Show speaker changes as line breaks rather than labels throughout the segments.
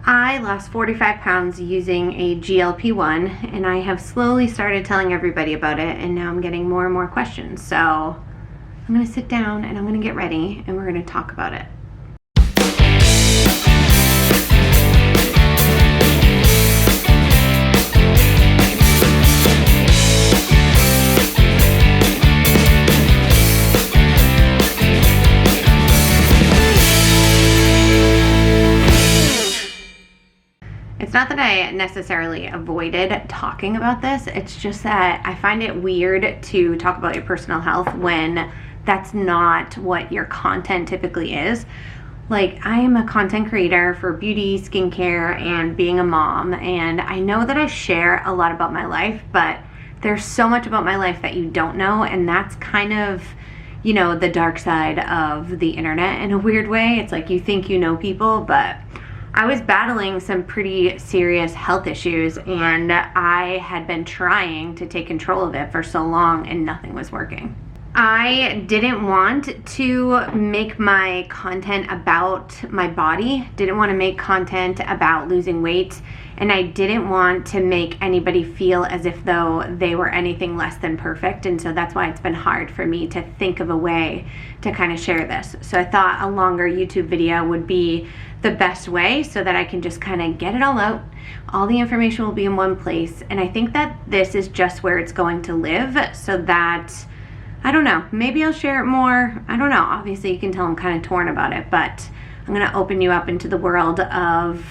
I lost 45 pounds using a GL-P1, and I have slowly started telling everybody about it, and now I'm getting more and more questions. So I'm gonna sit down and I'm gonna get ready and we're gonna talk about it. It's not that I necessarily avoided talking about this, it's just that I find it weird to talk about your personal health when that's not what your content typically is. Like, I am a content creator for beauty, skincare, and being a mom, and I know that I share a lot about my life, but there's so much about my life that you don't know, and that's kind of, you know, the dark side of the internet in a weird way. It's like you think you know people, but I was battling some pretty serious health issues, and I had been trying to take control of it for so long and nothing was working. I didn't want to make my content about my body, didn't want to make content about losing weight, and I didn't want to make anybody feel as if though they were anything less than perfect, and so that's why it's been hard for me to think of a way to kind of share this. So I thought a longer YouTube video would be the best way so that I can just kind of get it all out. All the information will be in one place, and I think that this is just where it's going to live, so that, I don't know, maybe I'll share it more. I don't know. Obviously you can tell I'm kind of torn about it, but I'm gonna open you up into the world of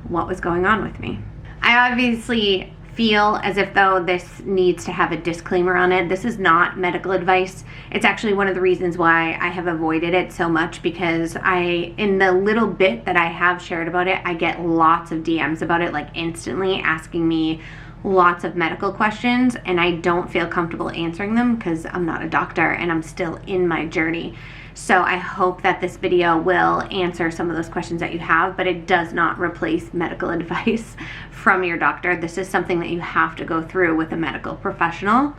what was going on with me. I obviously feel as if though this needs to have a disclaimer on it. This is not medical advice. It's actually one of the reasons why I have avoided it so much, because in the little bit that I have shared about it, I get lots of DMs about it, like instantly asking me lots of medical questions, and I don't feel comfortable answering them because I'm not a doctor and I'm still in my journey. So I hope that this video will answer some of those questions that you have, but it does not replace medical advice from your doctor. This is something that you have to go through with a medical professional.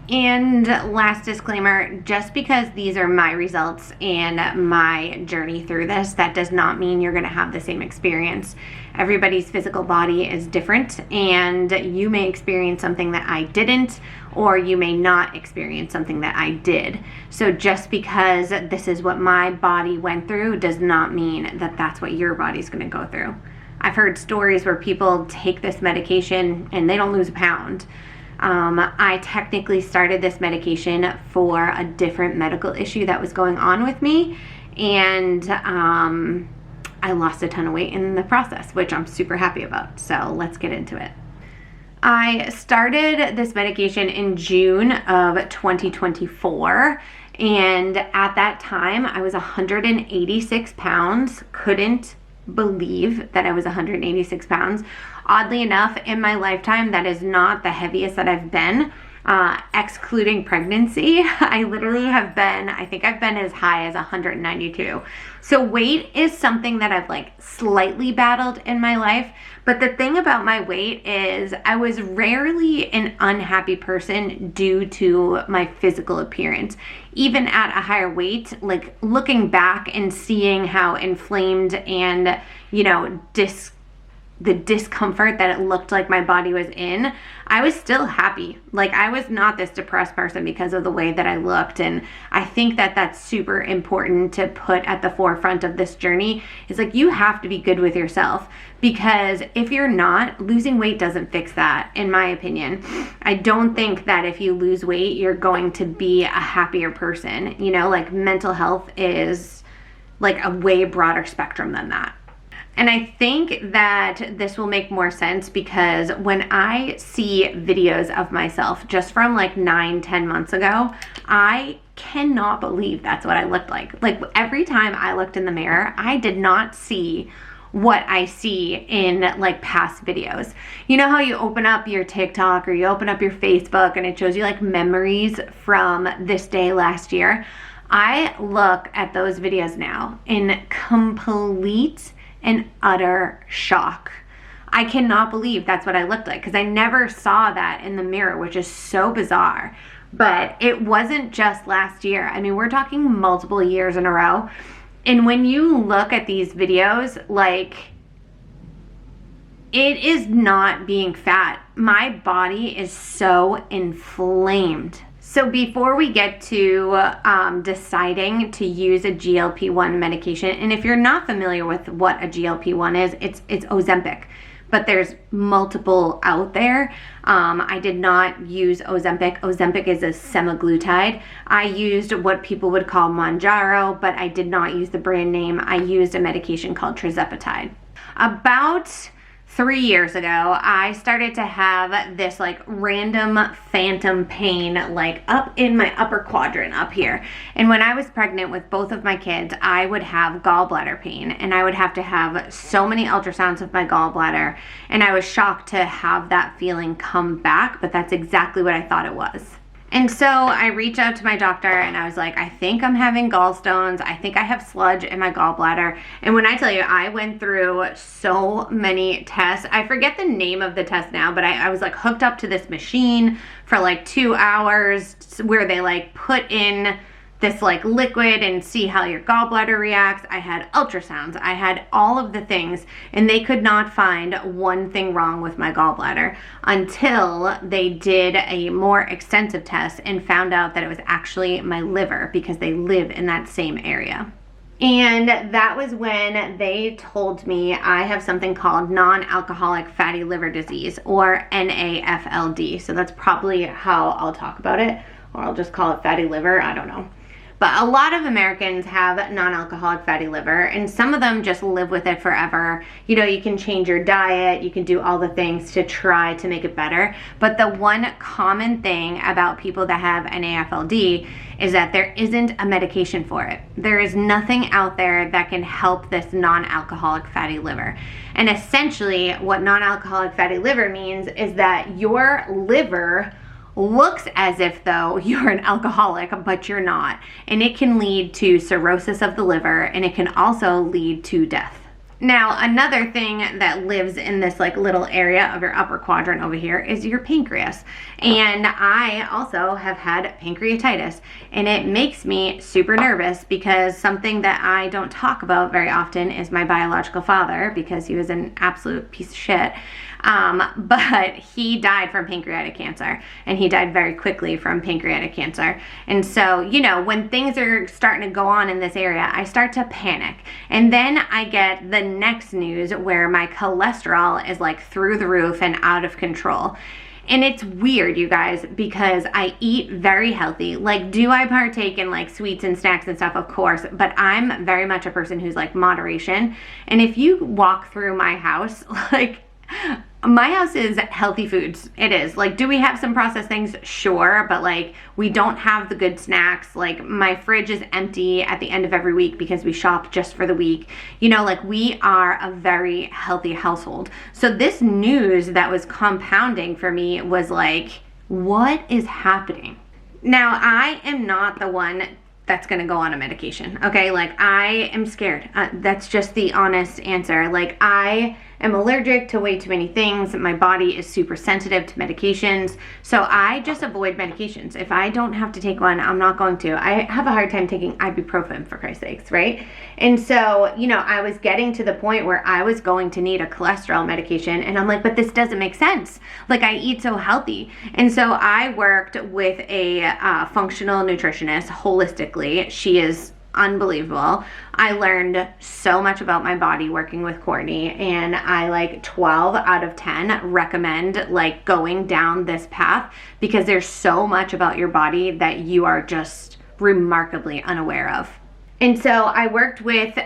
And last disclaimer, just because these are my results and my journey through this, that does not mean you're gonna have the same experience. Everybody's physical body is different, and you may experience something that I didn't, or you may not experience something that I did. So just because this is what my body went through does not mean that that's what your body's gonna go through. I've heard stories where people take this medication and they don't lose a pound. I technically started this medication for a different medical issue that was going on with me, and I lost a ton of weight in the process, which I'm super happy about. So let's get into it. I started this medication in June of 2024, and at that time I was 186 pounds. Couldn't believe that I was 186 pounds. Oddly enough, in my lifetime, that is not the heaviest that I've been, excluding pregnancy. I literally have been, I think I've been as high as 192. So weight is something that I've like slightly battled in my life. But the thing about my weight is I was rarely an unhappy person due to my physical appearance. Even at a higher weight, like looking back and seeing how inflamed and, you know, the discomfort that it looked like my body was in, I was still happy. Like, I was not this depressed person because of the way that I looked. And I think that that's super important to put at the forefront of this journey, is like, you have to be good with yourself, because if you're not, losing weight doesn't fix that, in my opinion. I don't think that if you lose weight, you're going to be a happier person. You know, like, mental health is like a way broader spectrum than that. And I think that this will make more sense because when I see videos of myself just from like 9-10 months ago, I cannot believe that's what I looked like. Like, every time I looked in the mirror, I did not see what I see in like past videos. You know how you open up your TikTok or you open up your Facebook and it shows you like memories from this day last year? I look at those videos now in complete and utter shock. I cannot believe that's what I looked like, because I never saw that in the mirror, which is so bizarre. But it wasn't just last year. I mean, we're talking multiple years in a row. And when you look at these videos, like, It is not being fat. My body is so inflamed. So before we get to deciding to use a GL-P1 medication, and if you're not familiar with what a GL-P1 is, it's Ozempic, but there's multiple out there. I did not use Ozempic. Ozempic is a semaglutide. I used what people would call Mounjaro, but I did not use the brand name. I used a medication called tirzepatide. About 3 years ago, I started to have this like random phantom pain like up in my upper quadrant up here. And when I was pregnant with both of my kids, I would have gallbladder pain, and I would have to have so many ultrasounds of my gallbladder. And I was shocked to have that feeling come back, but that's exactly what I thought it was. And so I reached out to my doctor and I was like, I think I'm having gallstones. I think I have sludge in my gallbladder. And when I tell you, I went through so many tests. I forget the name of the test now, but I was like hooked up to this machine for like 2 hours where they like put in this like liquid and see how your gallbladder reacts. I had ultrasounds, I had all of the things, and they could not find one thing wrong with my gallbladder until they did a more extensive test and found out that it was actually my liver, because they live in that same area. And that was when they told me I have something called non-alcoholic fatty liver disease, or NAFLD. So that's probably how I'll talk about it, or I'll just call it fatty liver, I don't know. But a lot of Americans have non-alcoholic fatty liver, and some of them just live with it forever. You know, you can change your diet, you can do all the things to try to make it better. But the one common thing about people that have NAFLD is that there isn't a medication for it. There is nothing out there that can help this non-alcoholic fatty liver. And essentially what non-alcoholic fatty liver means is that your liver looks as if though you're an alcoholic, but you're not. And it can lead to cirrhosis of the liver, and it can also lead to death. Now, another thing that lives in this like little area of your upper quadrant over here is your pancreas. And I also have had pancreatitis, and it makes me super nervous because something that I don't talk about very often is my biological father, because he was an absolute piece of shit. But he died from pancreatic cancer, and he died very quickly from pancreatic cancer. And so, you know, when things are starting to go on in this area, I start to panic. And then I get the next news where my cholesterol is like through the roof and out of control. And it's weird, you guys, because I eat very healthy. Like, do I partake in like sweets and snacks and stuff? Of course, but I'm very much a person who's like moderation. And if you walk through my house, like, my house is healthy foods. It is. Like, do we have some processed things? Sure, but like we don't have the good snacks. Like, my fridge is empty at the end of every week because we shop just for the week. You know, like, we are a very healthy household. So this news that was compounding for me was like, what is happening? Now, I am not the one that's gonna go on a medication, okay? Like, I am scared. That's just the honest answer. Like, I am allergic to way too many things. My body is super sensitive to medications. So I just avoid medications. If I don't have to take one, I'm not going to. I have a hard time taking ibuprofen, for Christ's sakes, right? And so, you know, I was getting to the point where I was going to need a cholesterol medication, and I'm like, but this doesn't make sense. Like, I eat so healthy. And so I worked with a functional nutritionist holistically. She is unbelievable. I learned so much about my body working with Courtney, and I like 12 out of 10 recommend like going down this path, because there's so much about your body that you are just remarkably unaware of. And so I worked with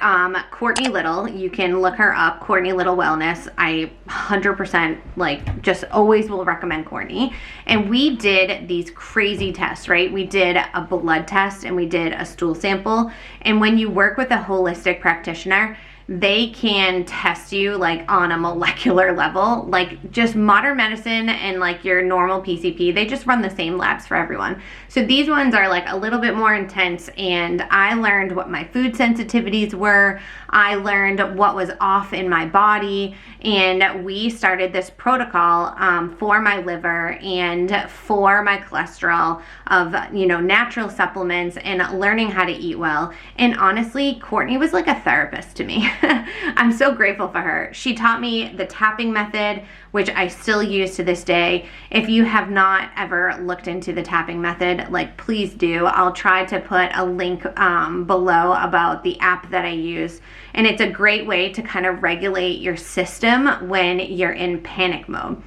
Courtney Little. You can look her up, Courtney Little Wellness. I 100% like just always will recommend Courtney. And we did these crazy tests, right? We did a blood test and we did a stool sample. And when you work with a holistic practitioner, they can test you like on a molecular level. Like, just modern medicine and like your normal PCP, they just run the same labs for everyone. So these ones are like a little bit more intense, and I learned what my food sensitivities were. I learned what was off in my body, and we started this protocol for my liver and for my cholesterol of, you know, natural supplements and learning how to eat well. And honestly, Courtney was like a therapist to me. I'm so grateful for her. She taught me the tapping method, which I still use to this day. If you have not ever looked into the tapping method, like, please do. I'll try to put a link below about the app that I use. And it's a great way to kind of regulate your system when you're in panic mode.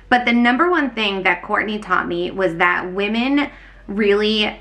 But the number one thing that Courtney taught me was that women really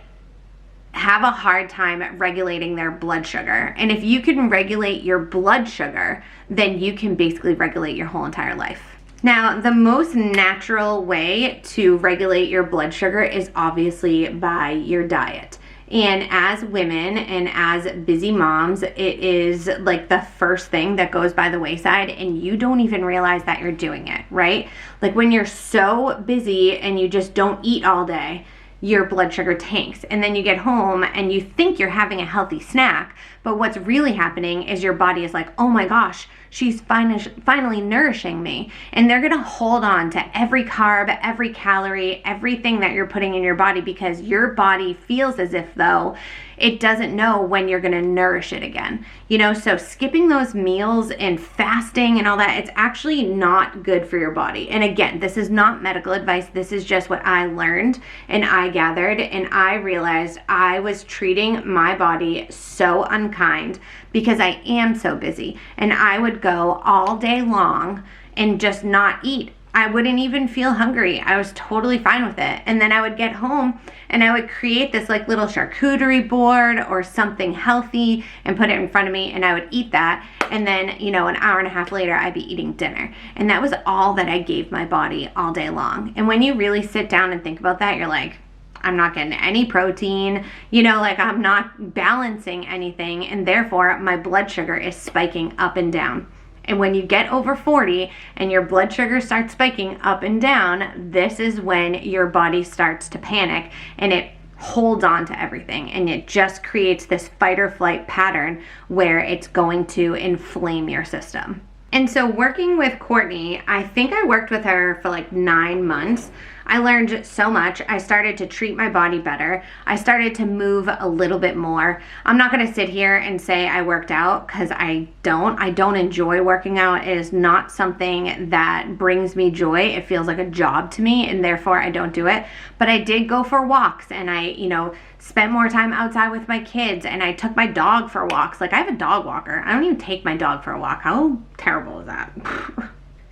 have a hard time regulating their blood sugar. And if you can regulate your blood sugar, then you can basically regulate your whole entire life. Now, the most natural way to regulate your blood sugar is obviously by your diet. And as women and as busy moms, it is like the first thing that goes by the wayside, and you don't even realize that you're doing it, right? Like when you're so busy and you just don't eat all day, your blood sugar tanks, and then you get home and you think you're having a healthy snack, but what's really happening is your body is like, oh my gosh, she's finally nourishing me. And they're gonna hold on to every carb, every calorie, everything that you're putting in your body, because your body feels as if though it doesn't know when you're gonna nourish it again. You know, so skipping those meals and fasting and all that, it's actually not good for your body. And again, this is not medical advice. This is just what I learned and I gathered, and I realized I was treating my body so unkind because I am so busy. And I would go all day long and just not eat. I wouldn't even feel hungry. I was totally fine with it. And then I would get home and I would create this like little charcuterie board or something healthy and put it in front of me, and I would eat that. And then, you know, an hour and a half later, I'd be eating dinner. And that was all that I gave my body all day long. And when you really sit down and think about that, you're like, I'm not getting any protein, you know, like I'm not balancing anything, and therefore my blood sugar is spiking up and down. And when you get over 40 and your blood sugar starts spiking up and down, this is when your body starts to panic and it holds on to everything, and it just creates this fight or flight pattern where it's going to inflame your system. And so working with Courtney, I think I worked with her for like 9 months. I learned so much. I started to treat my body better. I started to move a little bit more. I'm not gonna sit here and say I worked out, because I don't. I don't enjoy working out. It is not something that brings me joy. It feels like a job to me, and therefore I don't do it. But I did go for walks, and I, you know, spent more time outside with my kids, and I took my dog for walks. Like, I have a dog walker. I don't even take my dog for a walk. How terrible is that?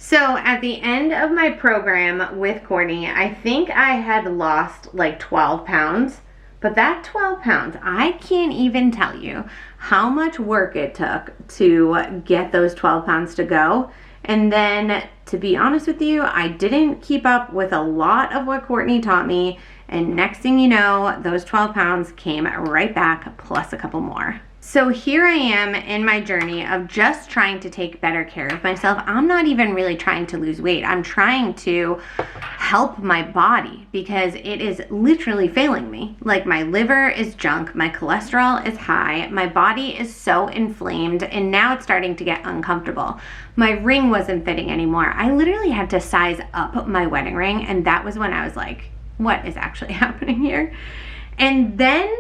So at the end of my program with Courtney, I think I had lost like 12 pounds. But that 12 pounds, I can't even tell you how much work it took to get those 12 pounds to go. And then, to be honest with you, I didn't keep up with a lot of what Courtney taught me. And next thing you know, those 12 pounds came right back, plus a couple more. So here I am in my journey of just trying to take better care of myself. I'm not even really trying to lose weight. I'm trying to help my body, because it is literally failing me. Like, my liver is junk, my cholesterol is high, my body is so inflamed, and now it's starting to get uncomfortable. My ring wasn't fitting anymore. I literally had to size up my wedding ring, and that was when I was like, what is actually happening here? And then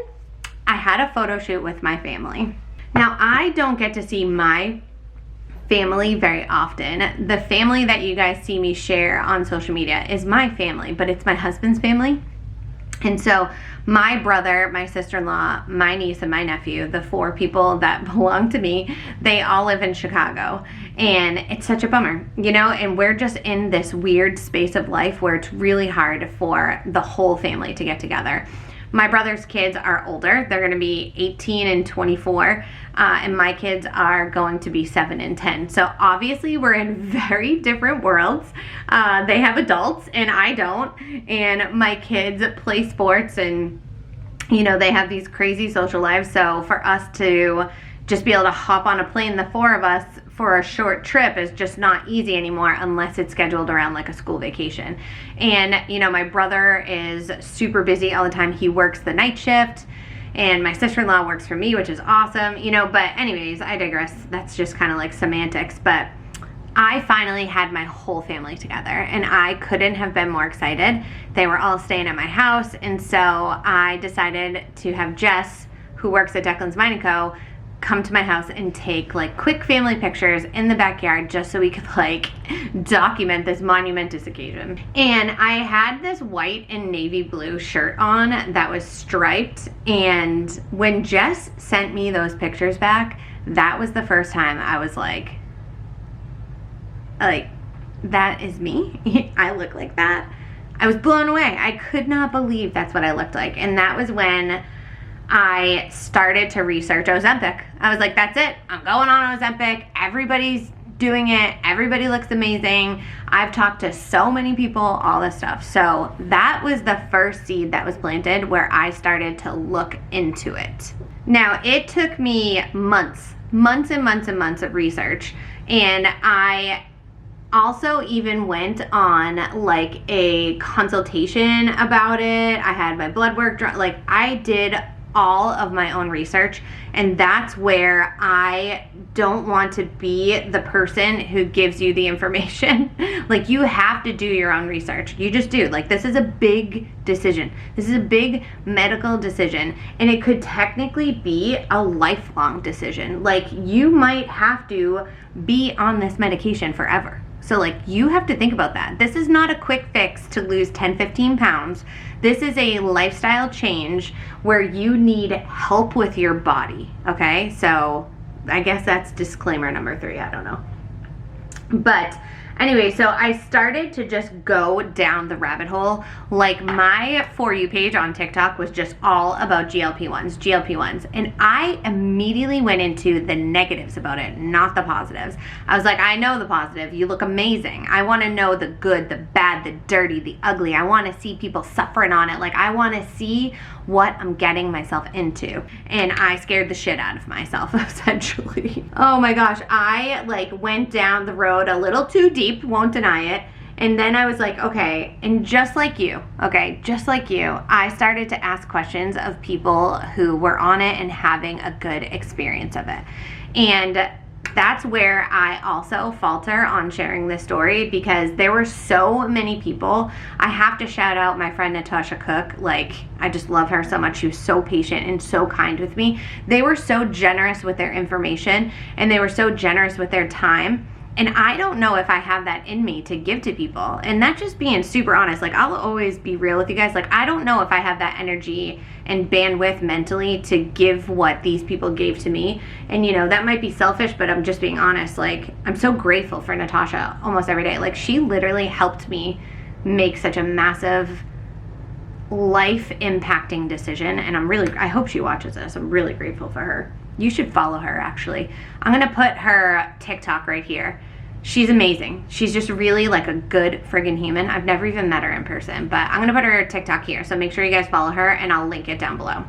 I had a photo shoot with my family. Now, I don't get to see my family very often. The family that you guys see me share on social media is my family, but it's my husband's family. And so my brother, my sister-in-law, my niece, and my nephew, the 4 people that belong to me, they all live in Chicago. And it's such a bummer, you know, and we're just in this weird space of life where it's really hard for the whole family to get together. My brother's kids are older. They're going to be 18 and 24, and my kids are going to be 7 and 10. So obviously we're in very different worlds. They have adults and I don't, and my kids play sports, and you know, they have these crazy social lives. So for us to just be able to hop on a plane, the 4 of us, for a short trip is just not easy anymore unless it's scheduled around like a school vacation. And you know, my brother is super busy all the time. He works the night shift, and my sister-in-law works for me, which is awesome, you know. But anyways, I digress. That's just kind of like semantics. But I finally had my whole family together, and I couldn't have been more excited. They were all staying at my house, and so I decided to have Jess, who works at Declan's Mind & Co., come to my house and take like quick family pictures in the backyard just so we could like document this monumentous occasion. And I had this white and navy blue shirt on that was striped, and when Jess sent me those pictures back, that was the first time I was like that is me. I look like that. I was blown away. I could not believe that's what I looked like. And that was when I started to research Ozempic. I was like, that's it. I'm going on Ozempic. Everybody's doing it. Everybody looks amazing. I've talked to so many people, all this stuff. So that was the first seed that was planted where I started to look into it. Now, it took me months and months of research. And I also even went on like a consultation about it. I had my blood work, like I did all of my own research, and that's where I don't want to be the person who gives you the information. Like, you have to do your own research. You just do. Like, this is a big decision. This is a big medical decision, and it could technically be a lifelong decision. Like, you might have to be on this medication forever. So like, you have to think about that. This is not a quick fix to lose 10-15 pounds. This is a lifestyle change where you need help with your body, okay? So I guess that's disclaimer number 3, I don't know. But anyway, so I started to just go down the rabbit hole. Like, my For You page on TikTok was just all about GL-P1s. And I immediately went into the negatives about it, not the positives. I was like, I know the positive. You look amazing. I want to know the good, the bad, the dirty, the ugly. I want to see people suffering on it. Like, I want to see what I'm getting myself into. And I scared the shit out of myself, essentially. Oh my gosh, I like went down the road a little too deep, won't deny it. And then I was like, okay, and just like you, I started to ask questions of people who were on it and having a good experience of it. And that's where I also falter on sharing this story, because there were so many people. I have to shout out my friend Natasha Cook. Like, I just love her so much. She was so patient and so kind with me. They were so generous with their information, and they were so generous with their time. And I don't know if I have that in me to give to people. And that's just being super honest. Like, I'll always be real with you guys. Like, I don't know if I have that energy and bandwidth mentally to give what these people gave to me. And, you know, that might be selfish, but I'm just being honest. Like, I'm so grateful for Natasha almost every day. Like, she literally helped me make such a massive life impacting decision. And I hope she watches this. I'm really grateful for her. You should follow her, actually. I'm gonna put her TikTok right here. She's amazing. She's just really like a good friggin' human. I've never even met her in person, but I'm gonna put her TikTok here. So make sure you guys follow her, and I'll link it down below.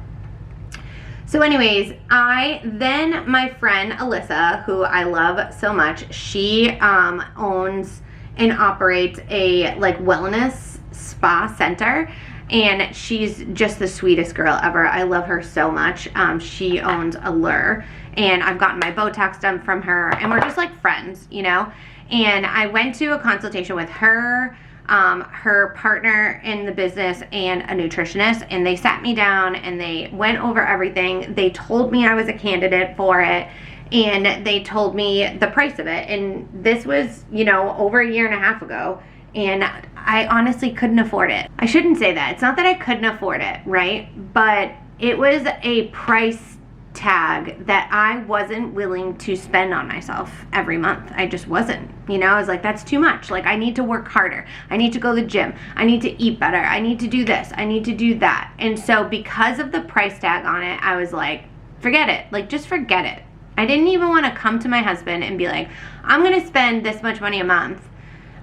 So anyways, my friend Alyssa, who I love so much, she owns and operates a like wellness spa center. And she's just the sweetest girl ever. I love her so much. She owns Allure, and I've gotten my Botox done from her, and we're just like friends, you know? And I went to a consultation with her, her partner in the business, and a nutritionist, and they sat me down and they went over everything. They told me I was a candidate for it, and they told me the price of it. And this was, you know, over 1.5 years ago. And I honestly couldn't afford it. I shouldn't say that. It's not that I couldn't afford it, right? But it was a price tag that I wasn't willing to spend on myself every month. I just wasn't. You know, I was like, that's too much. Like, I need to work harder. I need to go to the gym. I need to eat better. I need to do this. I need to do that. And so because of the price tag on it, I was like, forget it. Like, just forget it. I didn't even want to come to my husband and be like, I'm going to spend this much money a month.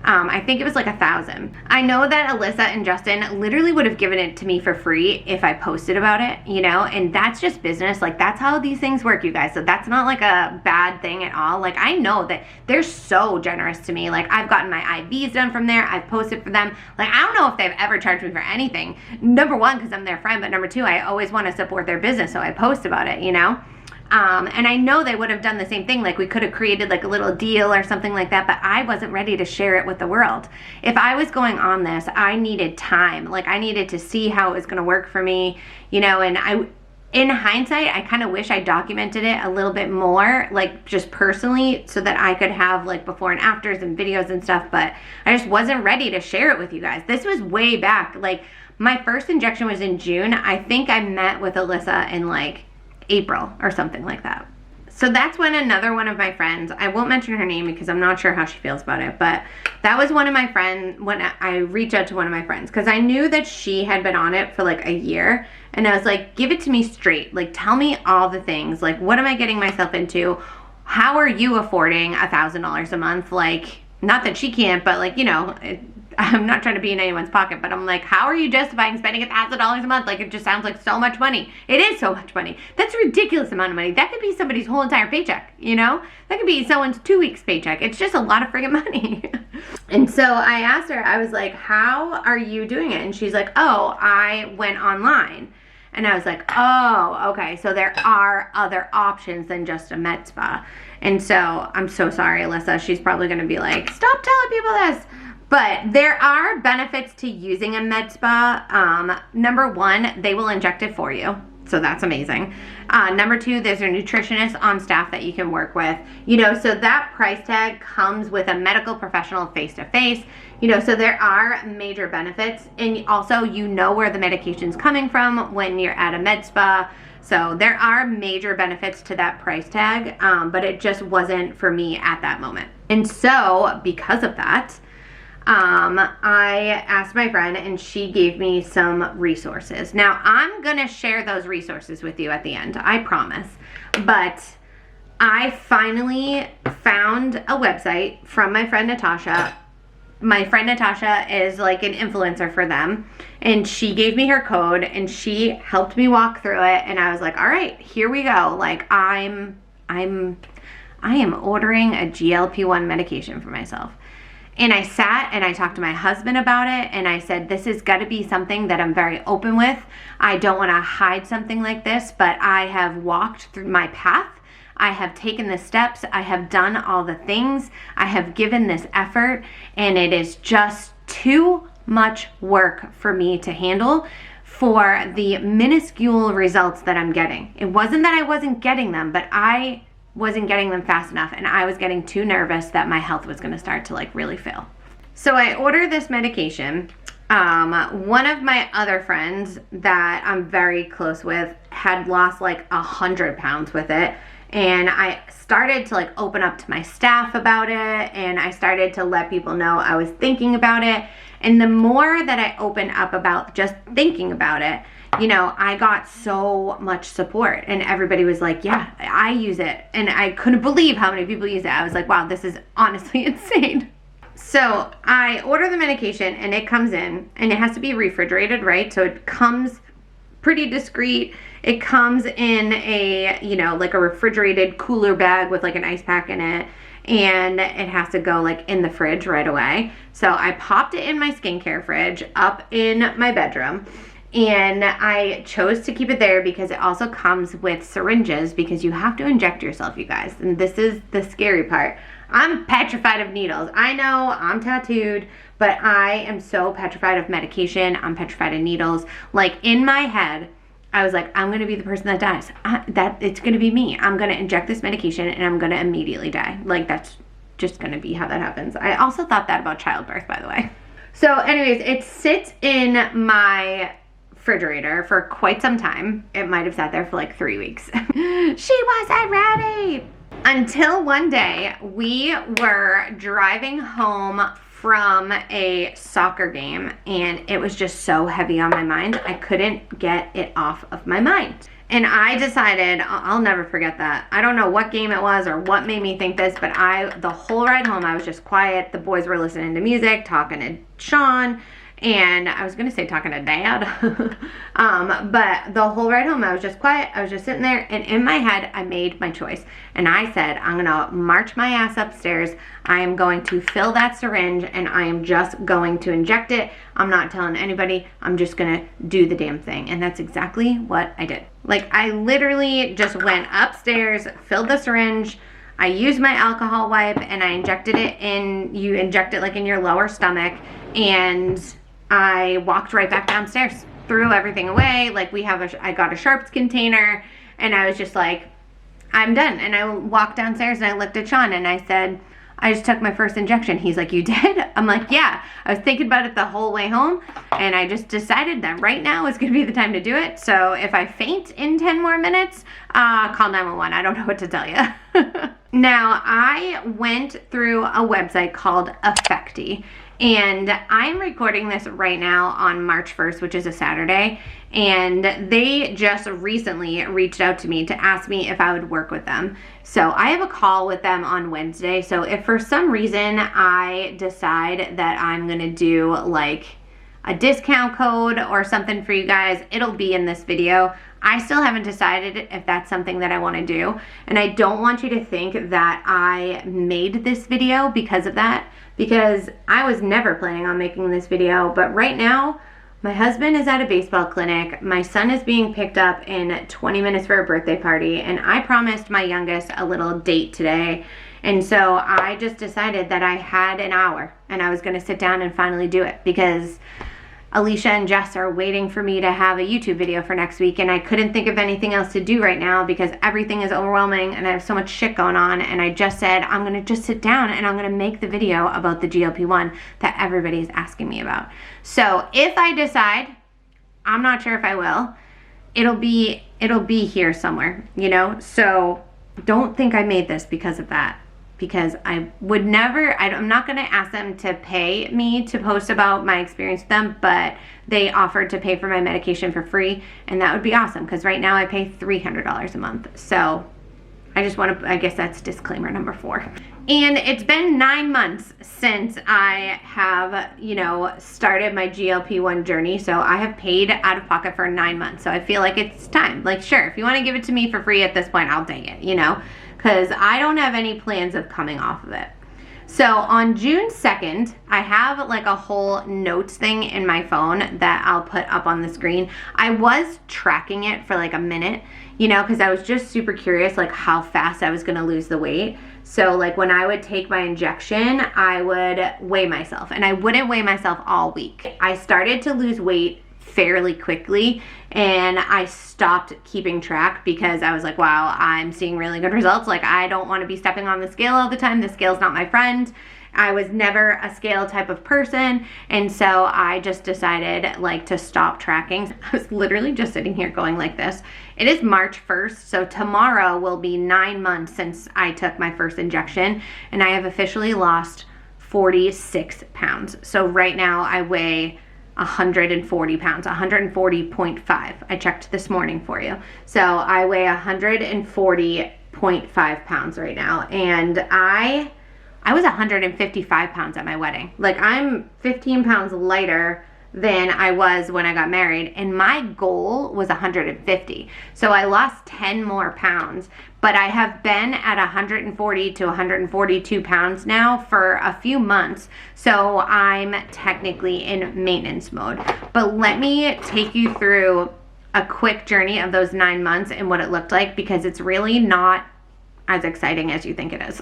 I think it was like $1,000. I know that Alyssa and Justin literally would have given it to me for free if I posted about it, you know, and that's just business. Like, that's how these things work, you guys. So that's not like a bad thing at all. Like, I know that they're so generous to me. Like, I've gotten my IVs done from there. I've posted for them. Like, I don't know if they've ever charged me for anything. Number one, because I'm their friend, but number two, I always want to support their business, so I post about it, you know. And I know they would have done the same thing. Like, we could have created like a little deal or something like that, but I wasn't ready to share it with the world. If I was going on this, I needed time. Like, I needed to see how it was going to work for me, you know, and In hindsight, I kind of wish I documented it a little bit more, like just personally, so that I could have like before and afters and videos and stuff, but I just wasn't ready to share it with you guys. This was way back. Like my first injection was in June. I think I met with Alyssa in like April or something like that. So that's when another one of my friends, I won't mention her name because I'm not sure how she feels about it, but that was one of my friends, when I reached out to one of my friends, because I knew that she had been on it for like a year, and I was like, give it to me straight. Like, tell me all the things. Like, what am I getting myself into? How are you affording $1,000 a month? Like, not that she can't, but like, you know, I'm not trying to be in anyone's pocket, but I'm like, how are you justifying spending $1,000 a month? Like, it just sounds like so much money. It is so much money. That's a ridiculous amount of money. That could be somebody's whole entire paycheck, you know? That could be someone's 2 weeks paycheck. It's just a lot of friggin' money. And so I asked her, I was like, how are you doing it? And she's like, oh, I went online. And I was like, oh, okay. So there are other options than just a med spa. And so I'm so sorry, Alyssa. She's probably going to be like, stop telling people this. But there are benefits to using a med spa. Number one, they will inject it for you. So that's amazing. Number two, there's a nutritionist on staff that you can work with. You know, so that price tag comes with a medical professional face-to-face. You know, so there are major benefits. And also, you know where the medication's coming from when you're at a med spa. So there are major benefits to that price tag, but it just wasn't for me at that moment. And so because of that, I asked my friend and she gave me some resources. Now I'm gonna share those resources with you at the end, I promise. But I finally found a website from my friend Natasha. My friend Natasha is like an influencer for them, and she gave me her code and she helped me walk through it, and I was like, all right, here we go. Like I am ordering a GL-P1 medication for myself. And I sat and I talked to my husband about it, and I said, this has got to be something that I'm very open with. I don't want to hide something like this, but I have walked through my path. I have taken the steps. I have done all the things. I have given this effort, and it is just too much work for me to handle for the minuscule results that I'm getting. It wasn't that I wasn't getting them, but I wasn't getting them fast enough, and I was getting too nervous that my health was going to start to like really fail. So I ordered this medication. One of my other friends that I'm very close with had lost like 100 pounds with it, and I started to like open up to my staff about it, and I started to let people know I was thinking about it. And the more that I opened up about just thinking about it, you know, I got so much support, and everybody was like, yeah, I use it. And I couldn't believe how many people use it. I was like, wow, this is honestly insane. So I order the medication and it comes in, and it has to be refrigerated, right? So it comes pretty discreet. It comes in a, you know, like a refrigerated cooler bag with like an ice pack in it. And it has to go like in the fridge right away. So I popped it in my skincare fridge up in my bedroom. And I chose to keep it there because it also comes with syringes, because you have to inject yourself, you guys. And this is the scary part. I'm petrified of needles. I know I'm tattooed, but I am so petrified of medication. I'm petrified of needles. Like in my head, I was like, I'm going to be the person that dies. It's going to be me. I'm going to inject this medication and I'm going to immediately die. Like that's just going to be how that happens. I also thought that about childbirth, by the way. So anyways, it sits in my refrigerator for quite some time. It might have sat there for like 3 weeks. She wasn't ready. Until one day we were driving home from a soccer game, and it was just so heavy on my mind. I couldn't get it off of my mind. And I decided, I'll never forget that. I don't know what game it was or what made me think this, but the whole ride home, I was just quiet. The boys were listening to music, talking to Sean, and I was gonna say talking to Dad. But the whole ride home I was just quiet. I was just sitting there, and in my head I made my choice, and I said, I'm gonna march my ass upstairs. I am going to fill that syringe, and I am just going to inject it. I'm not telling anybody. I'm just gonna do the damn thing. And that's exactly what I did. Like I literally just went upstairs, filled the syringe, I used my alcohol wipe, and I injected it in, you inject it like in your lower stomach, and I walked right back downstairs. threw everything away. Like I got a Sharps container, and I was just like, I'm done. And I walked downstairs and I looked at Sean and I said, I just took my first injection. He's like, you did? I'm like, yeah. I was thinking about it the whole way home, and I just decided that right now is gonna be the time to do it. So if I faint in 10 more minutes, call 911. I don't know what to tell you. Now, I went through a website called Effecti, and I'm recording this right now on March 1st, which is a Saturday, and they just recently reached out to me to ask me if I would work with them. So I have a call with them on Wednesday. So if for some reason I decide that I'm gonna do like a discount code or something for you guys, it'll be in this video. I still haven't decided if that's something that I want to do, and I don't want you to think that I made this video because of that, because I was never planning on making this video. But right now, my husband is at a baseball clinic, my son is being picked up in 20 minutes for a birthday party, and I promised my youngest a little date today. And so I just decided that I had an hour and I was going to sit down and finally do it, because Alicia and Jess are waiting for me to have a YouTube video for next week, and I couldn't think of anything else to do right now because everything is overwhelming and I have so much shit going on. And I just said, I'm gonna just sit down and I'm gonna make the video about the GL-P1 that everybody's asking me about. So if I decide, I'm not sure if I will, it'll be here somewhere, you know? So don't think I made this because of that, because I would never, I'm not gonna ask them to pay me to post about my experience with them, but they offered to pay for my medication for free, and that would be awesome, because right now I pay $300 a month. So I just wanna, I guess that's disclaimer number 4. And it's been 9 months since I have, you know, started my GL-P1 journey. So I have paid out of pocket for 9 months. So I feel like it's time. Like, sure, if you wanna give it to me for free at this point, I'll take it, you know? Because I don't have any plans of coming off of it. So on June 2nd, I have like a whole notes thing in my phone that I'll put up on the screen. I was tracking it for like a minute, you know, because I was just super curious like how fast I was gonna lose the weight. So like when I would take my injection, I would weigh myself, and I wouldn't weigh myself all week. I started to lose weight fairly quickly, and I stopped keeping track because I was like, wow, I'm seeing really good results. Like, I don't want to be stepping on the scale all the time. The scale's not my friend. I was never a scale type of person, and so I just decided like to stop tracking. I was literally just sitting here going like this. It is March 1st, so tomorrow will be 9 months since I took my first injection, and I have officially lost 46 pounds. So right now I weigh 140 pounds, 140.5. I checked this morning for you. So I weigh 140.5 pounds right now, and I was 155 pounds at my wedding. Like, I'm 15 pounds lighter than I was when I got married, and my goal was 150. So I lost 10 more pounds, but I have been at 140 to 142 pounds now for a few months. So I'm technically in maintenance mode. But let me take you through a quick journey of those 9 months and what it looked like, because it's really not as exciting as you think it is.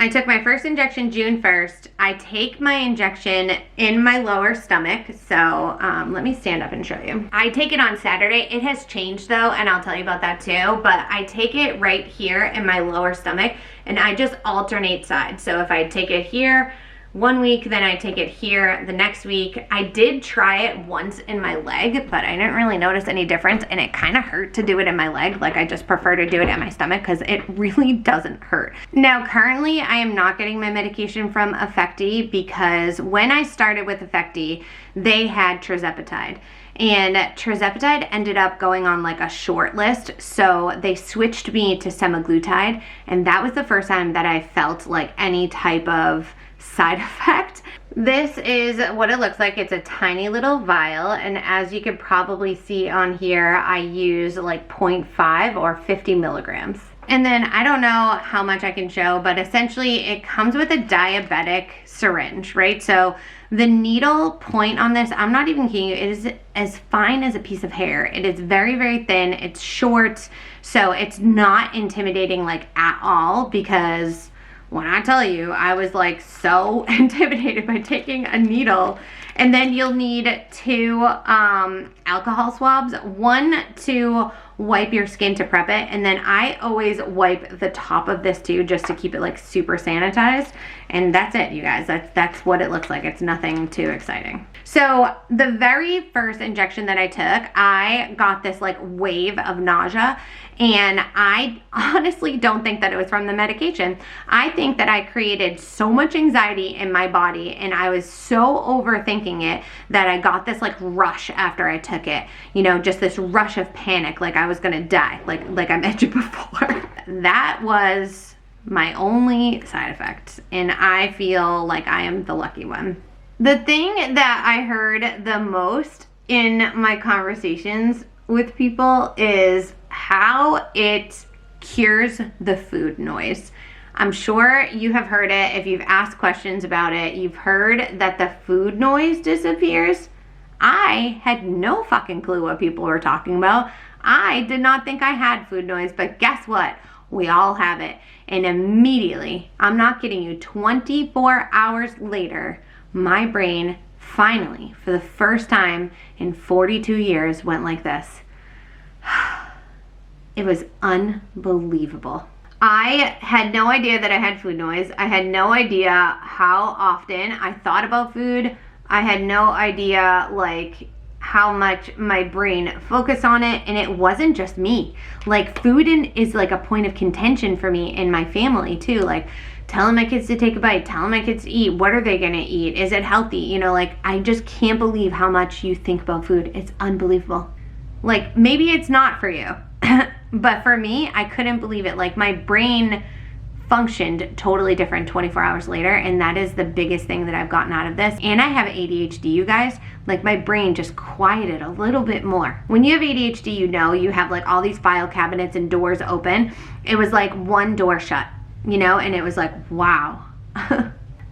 I took my first injection June 1st. I take my injection in my lower stomach. So let me stand up and show you. I take it on Saturday. It has changed though, and I'll tell you about that too. But I take it right here in my lower stomach, and I just alternate sides. So if I take it here 1 week, then I take it here the next week. I did try it once in my leg, but I didn't really notice any difference, and it kind of hurt to do it in my leg. Like, I just prefer to do it at my stomach because it really doesn't hurt. Now, currently, I am not getting my medication from Effecti, because when I started with Effecti, they had tirzepatide. And tirzepatide ended up going on like a short list, so they switched me to semaglutide, and that was the first time that I felt like any type of side effect. This is what it looks like. It's a tiny little vial, and as you can probably see on here, I use like 0.5 or 50 milligrams. And then I don't know how much I can show, but essentially it comes with a diabetic syringe, right? So the needle point on this, I'm not even kidding you, it is as fine as a piece of hair. It is very, very thin. It's short, so it's not intimidating like at all, because when I tell you, I was like so intimidated by taking a needle. And then you'll need 2 alcohol swabs, 1 to wipe your skin to prep it, and then I always wipe the top of this too, just to keep it like super sanitized. And that's it, you guys. That's what it looks like. It's nothing too exciting. So the very first injection that I took, I got this like wave of nausea, and I honestly don't think that it was from the medication. I think that I created so much anxiety in my body, and I was so overthinking it that I got this like rush after I took it. You know, just this rush of panic, like I was gonna die, like I mentioned before. That was my only side effect, and I feel like I am the lucky one. The thing that I heard the most in my conversations with people is how it cures the food noise. I'm sure you have heard it. If you've asked questions about it, you've heard that the food noise disappears. I had no fucking clue what people were talking about. I did not think I had food noise, but guess what? We all have it. And immediately, I'm not kidding you, 24 hours later, my brain finally, for the first time in 42 years, went like this. It was unbelievable. I had no idea that I had food noise. I had no idea how often I thought about food. I had no idea like how much my brain focused on it, and it wasn't just me. Like food is like a point of contention for me and my family too. Like telling my kids to take a bite, telling my kids to eat, what are they gonna eat? Is it healthy? You know, like I just can't believe how much you think about food. It's unbelievable. Like maybe it's not for you, but for me, I couldn't believe it. Like my brain functioned totally different 24 hours later, and that is the biggest thing that I've gotten out of this. And I have ADHD, you guys. Like my brain just quieted a little bit more. When you have ADHD, you know you have like all these file cabinets and doors open. It was like one door shut, you know, and it was like, wow.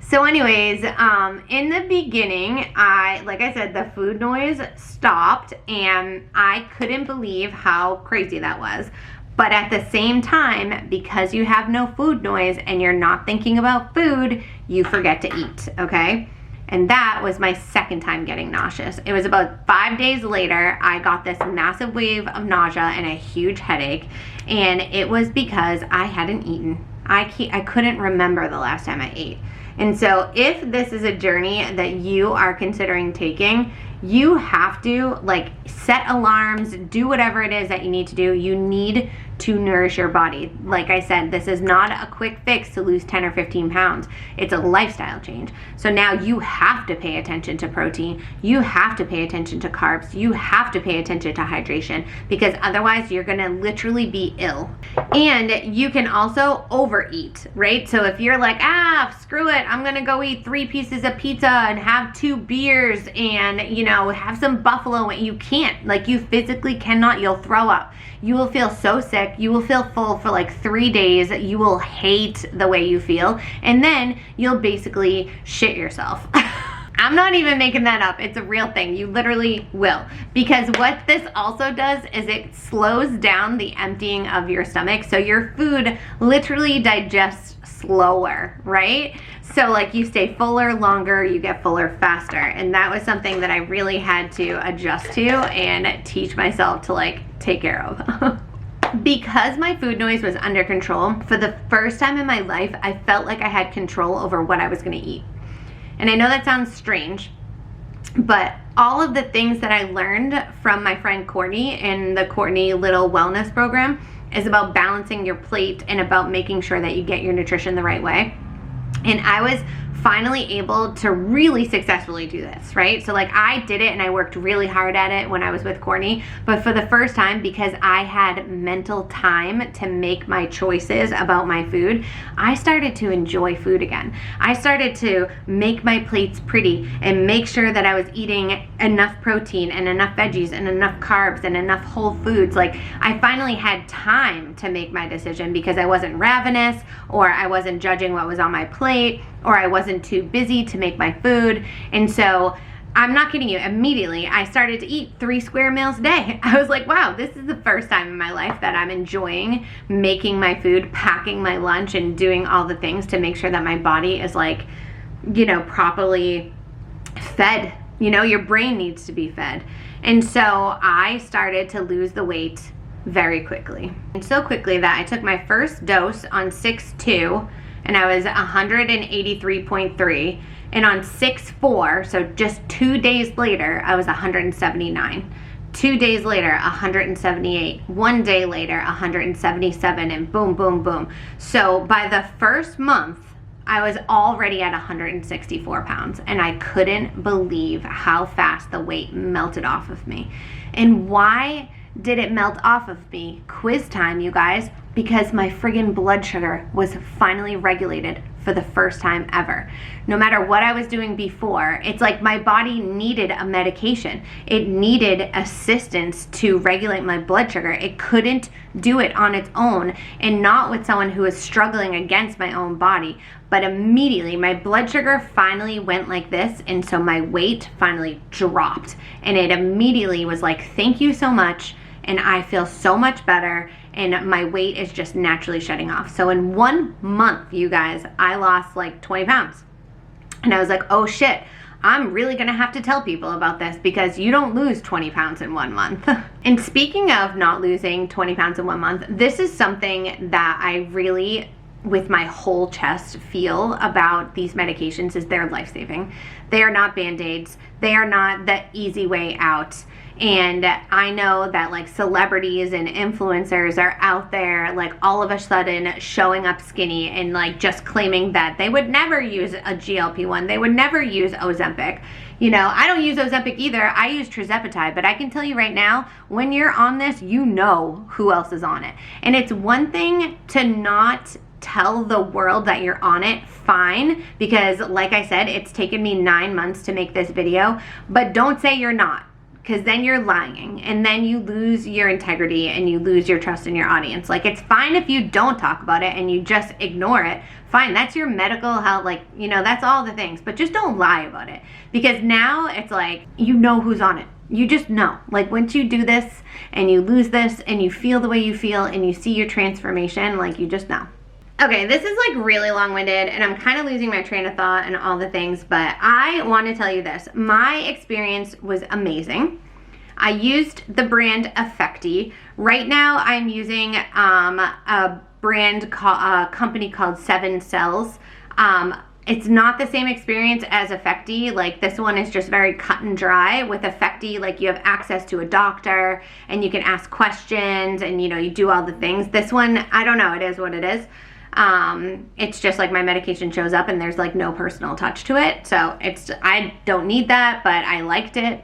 So anyways, in the beginning, like I said, the food noise stopped, and I couldn't believe how crazy that was. But at the same time, because you have no food noise and you're not thinking about food, you forget to eat, okay? And that was my second time getting nauseous. It was about 5 days later, I got this massive wave of nausea and a huge headache. And it was because I hadn't eaten. I couldn't remember the last time I ate. And so if this is a journey that you are considering taking, you have to like set alarms, do whatever it is that you need to do. You need to nourish your body. Like I said, this is not a quick fix to lose 10 or 15 pounds. It's a lifestyle change. So now you have to pay attention to protein. You have to pay attention to carbs. You have to pay attention to hydration, because otherwise you're gonna literally be ill. And you can also overeat, right? So if you're like, screw it, I'm gonna go eat 3 pieces of pizza and have 2 beers and, you know, have some buffalo, you can't. Like you physically cannot. You'll throw up. You will feel so sick. You will feel full for like 3 days. You will hate the way you feel. And then you'll basically shit yourself. I'm not even making that up. It's a real thing. You literally will. Because what this also does is it slows down the emptying of your stomach. So your food literally digests slower, right? So like you stay fuller longer, you get fuller faster. And that was something that I really had to adjust to and teach myself to like take care of. Because my food noise was under control, for the first time in my life, I felt like I had control over what I was gonna eat. And I know that sounds strange, but all of the things that I learned from my friend Courtney in the Courtney Little Wellness program is about balancing your plate and about making sure that you get your nutrition the right way. And I was finally able to really successfully do this, right? So like I did it and I worked really hard at it when I was with Courtney, but for the first time, because I had mental time to make my choices about my food, I started to enjoy food again. I started to make my plates pretty and make sure that I was eating enough protein and enough veggies and enough carbs and enough whole foods. Like I finally had time to make my decision because I wasn't ravenous, or I wasn't judging what was on my plate, or I wasn't too busy to make my food. And so I'm not kidding you, immediately I started to eat 3 square meals a day. I was like, wow, this is the first time in my life that I'm enjoying making my food, packing my lunch, and doing all the things to make sure that my body is like, you know, properly fed. You know, your brain needs to be fed. And so I started to lose the weight very quickly. And so quickly that I took my first dose on 6/2 and I was 183.3. And on 6/4, so just 2 days later, I was 179. 2 days later, 178. 1 day later, 177, and boom, boom, boom. So by the first month, I was already at 164 pounds, and I couldn't believe how fast the weight melted off of me. And why did it melt off of me? Quiz time, you guys. Because my friggin' blood sugar was finally regulated for the first time ever. No matter what I was doing before, it's like my body needed a medication. It needed assistance to regulate my blood sugar. It couldn't do it on its own, and not with someone who was struggling against my own body. But immediately my blood sugar finally went like this, and so my weight finally dropped. And it immediately was like, thank you so much, and I feel so much better, and my weight is just naturally shedding off. So in 1 month, you guys, I lost like 20 pounds. And I was like, oh shit, I'm really gonna have to tell people about this, because you don't lose 20 pounds in 1 month. And speaking of not losing 20 pounds in 1 month, this is something that I really, with my whole chest, feel about these medications is they're life-saving. They are not Band-Aids. They are not the easy way out. And I know that like celebrities and influencers are out there like all of a sudden showing up skinny and like just claiming that they would never use a GL-P1. They would never use Ozempic. You know, I don't use Ozempic either. I use tirzepatide, but I can tell you right now, when you're on this, you know who else is on it. And it's one thing to not tell the world that you're on it, fine, because like I said, it's taken me 9 months to make this video, but don't say you're not, because then you're lying, and then you lose your integrity and you lose your trust in your audience. Like, it's fine if you don't talk about it and you just ignore it. Fine, that's your medical health, like, you know, that's all the things, but just don't lie about it, because now it's like, you know who's on it. You just know. Like, once you do this and you lose this and you feel the way you feel and you see your transformation, like, you just know. Okay, this is like really long-winded and I'm kind of losing my train of thought and all the things, but I want to tell you this. My experience was amazing. I used the brand Effecti. Right now I'm using a company called 7 Cells. It's not the same experience as Effecti. Like, this one is just very cut and dry. With Effecti, like, you have access to a doctor and you can ask questions and, you know, you do all the things. This one, I don't know, it is what it is. It's just like my medication shows up and there's like no personal touch to it. So I don't need that, but I liked it.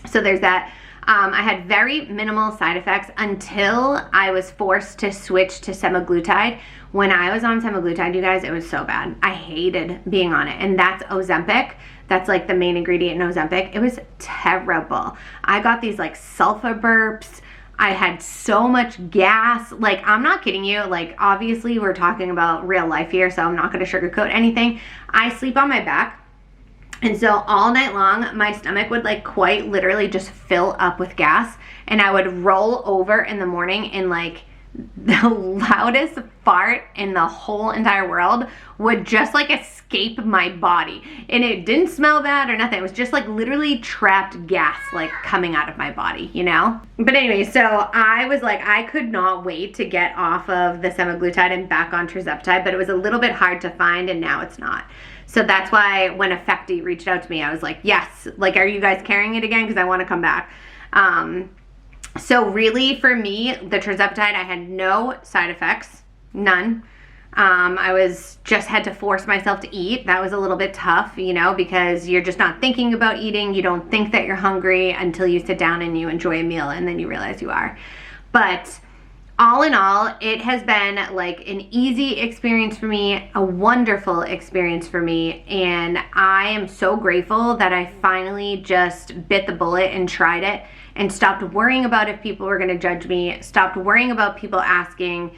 So there's that. I had very minimal side effects until I was forced to switch to semaglutide. When I was on semaglutide, you guys, it was so bad. I hated being on it. And that's Ozempic. That's like the main ingredient in Ozempic. It was terrible. I got these like sulfur burps. I had so much gas. Like, I'm not kidding you. Like, obviously we're talking about real life here, so I'm not going to sugarcoat anything. I sleep on my back. And so all night long, my stomach would like quite literally just fill up with gas, and I would roll over in the morning, and like the loudest fart in the whole entire world would just like escape my body. And it didn't smell bad or nothing. It was just like literally trapped gas like coming out of my body, you know? But anyway, so I was like, I could not wait to get off of the semaglutide and back on tirzepatide, but it was a little bit hard to find, and now it's not. So that's why when Effecti reached out to me, I was like, yes, like, are you guys carrying it again? Because I want to come back. So really for me, the tirzepatide, I had no side effects, none. I had to force myself to eat. That was a little bit tough, you know, because you're just not thinking about eating. You don't think that you're hungry until you sit down and you enjoy a meal, and then you realize you are. But all in all, it has been like an easy experience for me, a wonderful experience for me, and I am so grateful that I finally just bit the bullet and tried it and stopped worrying about if people were gonna judge me, stopped worrying about people asking,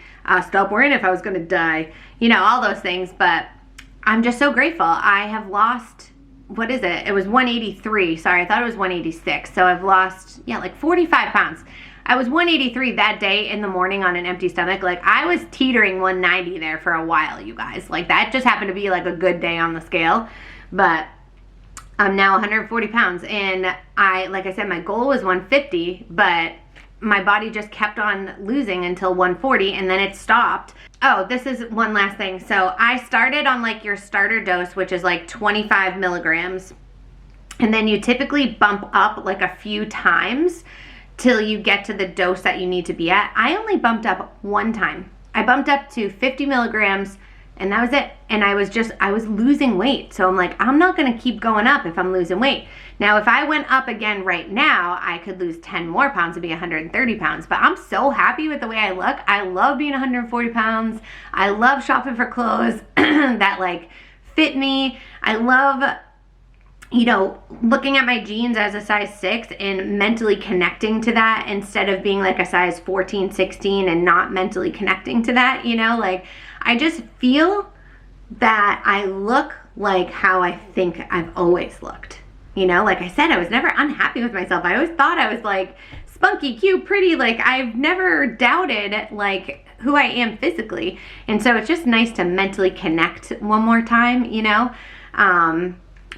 stopped worrying if I was gonna die, you know, all those things. But I'm just so grateful. I have lost what is it? It was 183. Sorry, I thought it was 186. So I've lost, yeah, like 45 pounds. I was 183 that day in the morning on an empty stomach. Like, I was teetering 190 there for a while, you guys. Like, that just happened to be like a good day on the scale. But I'm now 140 pounds. And like I said, my goal was 150, but my body just kept on losing until 140, and then it stopped. Oh, this is one last thing. So I started on like your starter dose, which is like 25 milligrams. And then you typically bump up like a few times till you get to the dose that you need to be at. I only bumped up one time. I bumped up to 50 milligrams and that was it. And I was losing weight. So I'm like, I'm not gonna keep going up if I'm losing weight. Now, if I went up again right now, I could lose 10 more pounds and be 130 pounds, but I'm so happy with the way I look. I love being 140 pounds. I love shopping for clothes that like fit me. I love, you know, looking at my jeans as a size 6 and mentally connecting to that instead of being like a size 14, 16 and not mentally connecting to that, you know, like I just feel that I look like how I think I've always looked. You know, like I said, I was never unhappy with myself. I always thought I was like spunky, cute, pretty. Like I've never doubted like who I am physically. And so it's just nice to mentally connect one more time, you know.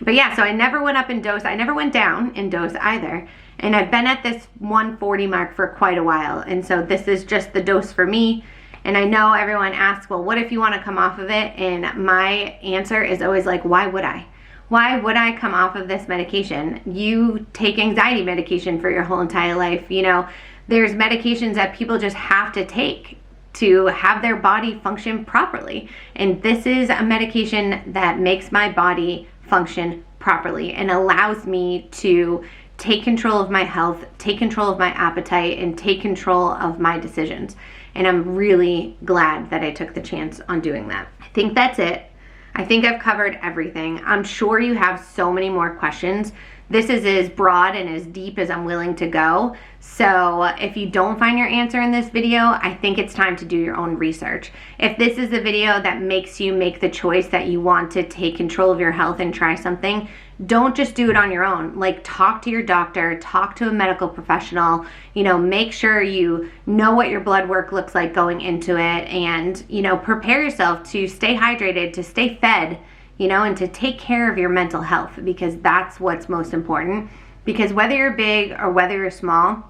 But yeah, so I never went up in dose. I never went down in dose either. And I've been at this 140 mark for quite a while. And so this is just the dose for me. And I know everyone asks, well, what if you want to come off of it? And my answer is always like, why would I? Why would I come off of this medication? You take anxiety medication for your whole entire life. You know, there's medications that people just have to take to have their body function properly. And this is a medication that makes my body function properly and allows me to take control of my health, take control of my appetite, and take control of my decisions. And I'm really glad that I took the chance on doing that. I think that's it. I think I've covered everything. I'm sure you have so many more questions. This is as broad and as deep as I'm willing to go. So if you don't find your answer in this video, I think it's time to do your own research. If this is a video that makes you make the choice that you want to take control of your health and try something, don't just do it on your own. Like, talk to your doctor, talk to a medical professional, you know, make sure you know what your blood work looks like going into it, and, you know, prepare yourself to stay hydrated, to stay fed, you know, and to take care of your mental health, because that's what's most important. Because whether you're big or whether you're small,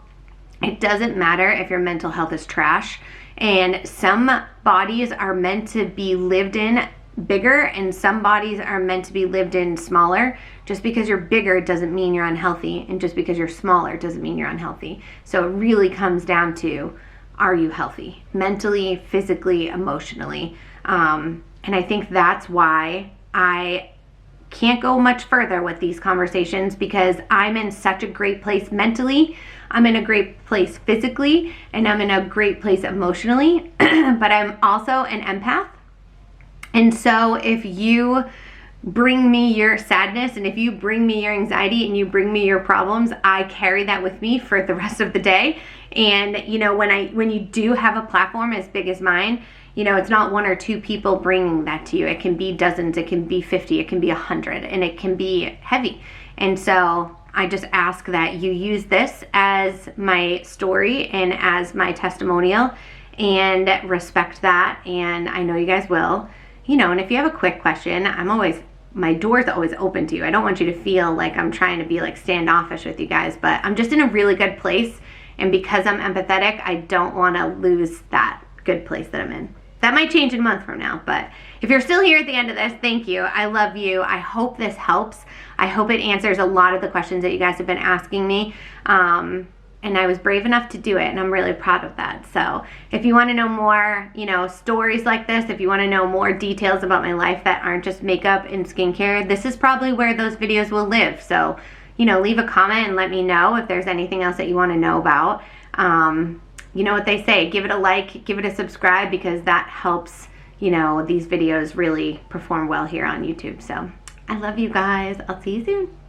it doesn't matter if your mental health is trash. And some bodies are meant to be lived in bigger and some bodies are meant to be lived in smaller. Just because you're bigger doesn't mean you're unhealthy, and just because you're smaller doesn't mean you're unhealthy. So it really comes down to, are you healthy? Mentally, physically, emotionally. And I think that's why I can't go much further with these conversations, because I'm in such a great place mentally, I'm in a great place physically, and I'm in a great place emotionally, but I'm also an empath. And so if you bring me your sadness, and if you bring me your anxiety, and you bring me your problems, I carry that with me for the rest of the day. And you know, when you do have a platform as big as mine, you know, it's not one or two people bringing that to you. It can be dozens, it can be 50, it can be 100, and it can be heavy. And so I just ask that you use this as my story and as my testimonial, and respect that. And I know you guys will, you know, and if you have a quick question, my door's always open to you. I don't want you to feel like I'm trying to be like standoffish with you guys, but I'm just in a really good place. And because I'm empathetic, I don't want to lose that good place that I'm in. That might change in a month from now, but if you're still here at the end of this, thank you. I love you. I hope this helps. I hope it answers a lot of the questions that you guys have been asking me. And I was brave enough to do it, and I'm really proud of that. So if you want to know more, you know, stories like this, if you want to know more details about my life that aren't just makeup and skincare, this is probably where those videos will live. So, you know, leave a comment and let me know if there's anything else that you want to know about. You know what they say, give it a like, give it a subscribe, because that helps, you know, these videos really perform well here on YouTube. So I love you guys. I'll see you soon.